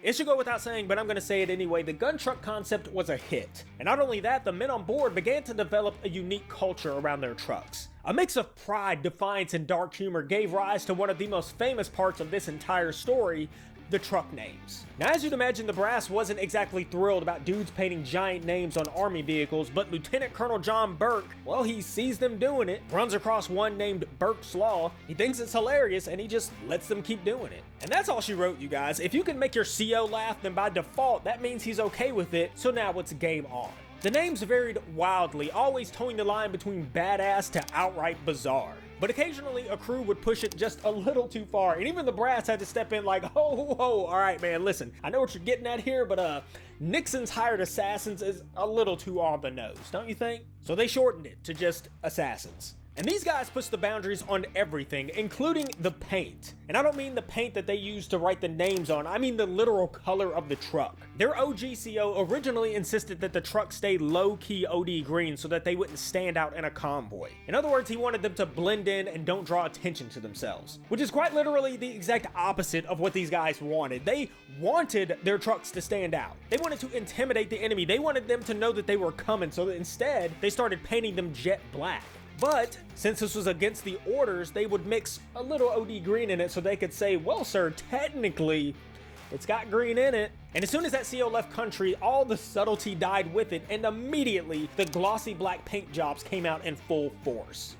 It should go without saying, but I'm gonna say it anyway, the gun truck concept was a hit. And not only that, the men on board began to develop a unique culture around their trucks. A mix of pride, defiance, and dark humor gave rise to one of the most famous parts of this entire story, the truck names. Now, as you'd imagine, the brass wasn't exactly thrilled about dudes painting giant names on army vehicles, but Lieutenant Colonel John Burke, well, he sees them doing it, runs across one named Burke's Law, he thinks it's hilarious, and he just lets them keep doing it. And that's all she wrote, you guys. If you can make your CO laugh, then by default, that means he's okay with it, so now it's game on. The names varied wildly, always towing the line between badass to outright bizarre. But occasionally a crew would push it just a little too far, and even the brass had to step in like, ho, alright man, listen, I know what you're getting at here, but Nixon's hired assassins is a little too on the nose, don't you think? So they shortened it to just assassins. And these guys push the boundaries on everything, including the paint. And I don't mean the paint that they use to write the names on, I mean the literal color of the truck. Their OGCO originally insisted that the truck stay low-key OD green so that they wouldn't stand out in a convoy. In other words, he wanted them to blend in and don't draw attention to themselves. Which is quite literally the exact opposite of what these guys wanted. They wanted their trucks to stand out. They wanted to intimidate the enemy. They wanted them to know that they were coming, so that instead, they started painting them jet black. But since this was against the orders, they would mix a little OD green in it so they could say, well sir, technically, it's got green in it. And as soon as that CO left country, all the subtlety died with it, and immediately the glossy black paint jobs came out in full force.